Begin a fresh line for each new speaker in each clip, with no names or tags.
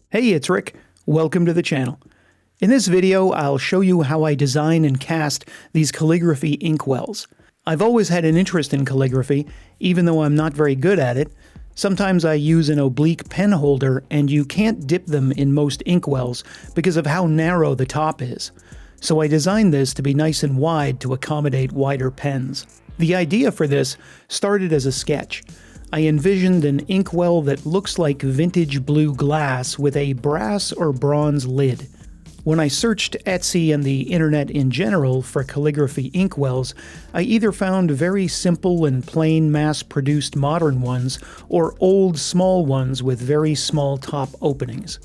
Hey, it's Rick. Welcome to the channel. In this video, I'll show you how I design and cast these calligraphy inkwells. I've always had an interest in calligraphy, even though I'm not very good at it. Sometimes I use an oblique pen holder, and you can't dip them in most inkwells because of how narrow the top is. So I designed this to be nice and wide to accommodate wider pens. The idea for this started as a sketch. I envisioned an inkwell that looks like vintage blue glass with a brass or bronze lid. When I searched Etsy and the internet in general for calligraphy inkwells, I either found very simple and plain mass-produced modern ones or old small ones with very small top openings.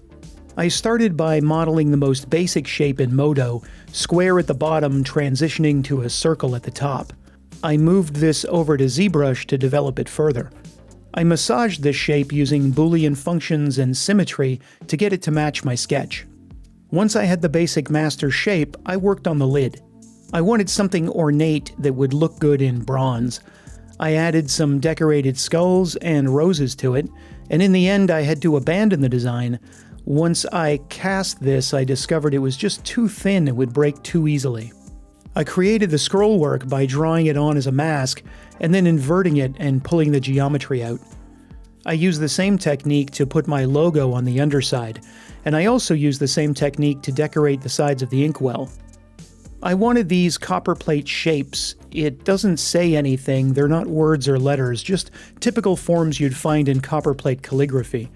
I started by modeling the most basic shape in Modo, square at the bottom transitioning to a circle at the top. I moved this over to Zbrush to develop it further. I massaged this shape using Boolean functions and symmetry to get it to match my sketch. Once I had the basic master shape, I worked on the lid. I wanted something ornate that would look good in bronze. I added some decorated skulls and roses to it, and in the end I had to abandon the design. Once I cast this, I discovered it was just too thin and would break too easily. I created the scroll work by drawing it on as a mask and then inverting it and pulling the geometry out. I used the same technique to put my logo on the underside, and I also used the same technique to decorate the sides of the inkwell. I wanted these copperplate shapes. It doesn't say anything, they're not words or letters, just typical forms you'd find in copperplate calligraphy.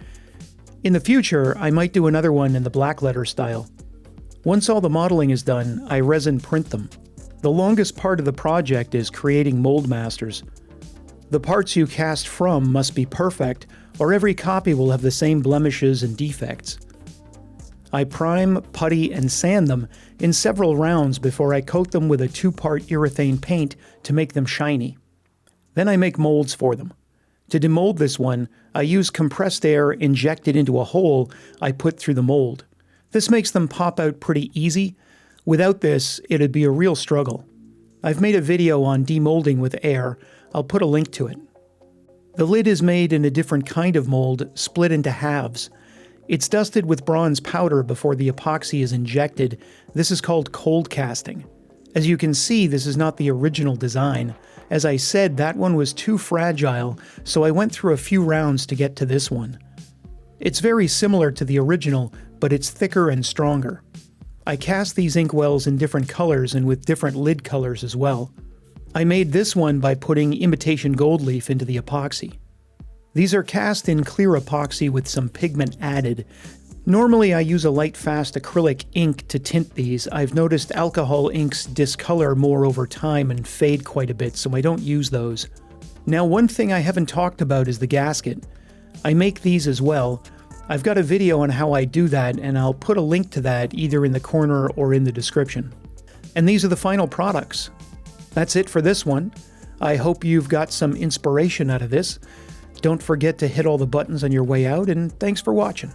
In the future, I might do another one in the blackletter style. Once all the modeling is done, I resin print them. The longest part of the project is creating mold masters. The parts you cast from must be perfect, or every copy will have the same blemishes and defects. I prime, putty, and sand them in several rounds before I coat them with a 2-part urethane paint to make them shiny. Then I make molds for them. To demold this one, I use compressed air injected into a hole I put through the mold. This makes them pop out pretty easy. Without this, it'd be a real struggle. I've made a video on demolding with air. I'll put a link to it. The lid is made in a different kind of mold, split into halves. It's dusted with bronze powder before the epoxy is injected. This is called cold casting. As you can see, this is not the original design. As I said, that one was too fragile, so I went through a few rounds to get to this one. It's very similar to the original, but it's thicker and stronger. I cast these inkwells in different colors and with different lid colors as well. I made this one by putting imitation gold leaf into the epoxy. These are cast in clear epoxy with some pigment added. Normally I use a light fast acrylic ink to tint these. I've noticed alcohol inks discolor more over time and fade quite a bit, so I don't use those. Now, one thing I haven't talked about is the gasket. I make these as well. I've got a video on how I do that, and I'll put a link to that either in the corner or in the description. And these are the final products. That's it for this one. I hope you've got some inspiration out of this. Don't forget to hit all the buttons on your way out, and thanks for watching.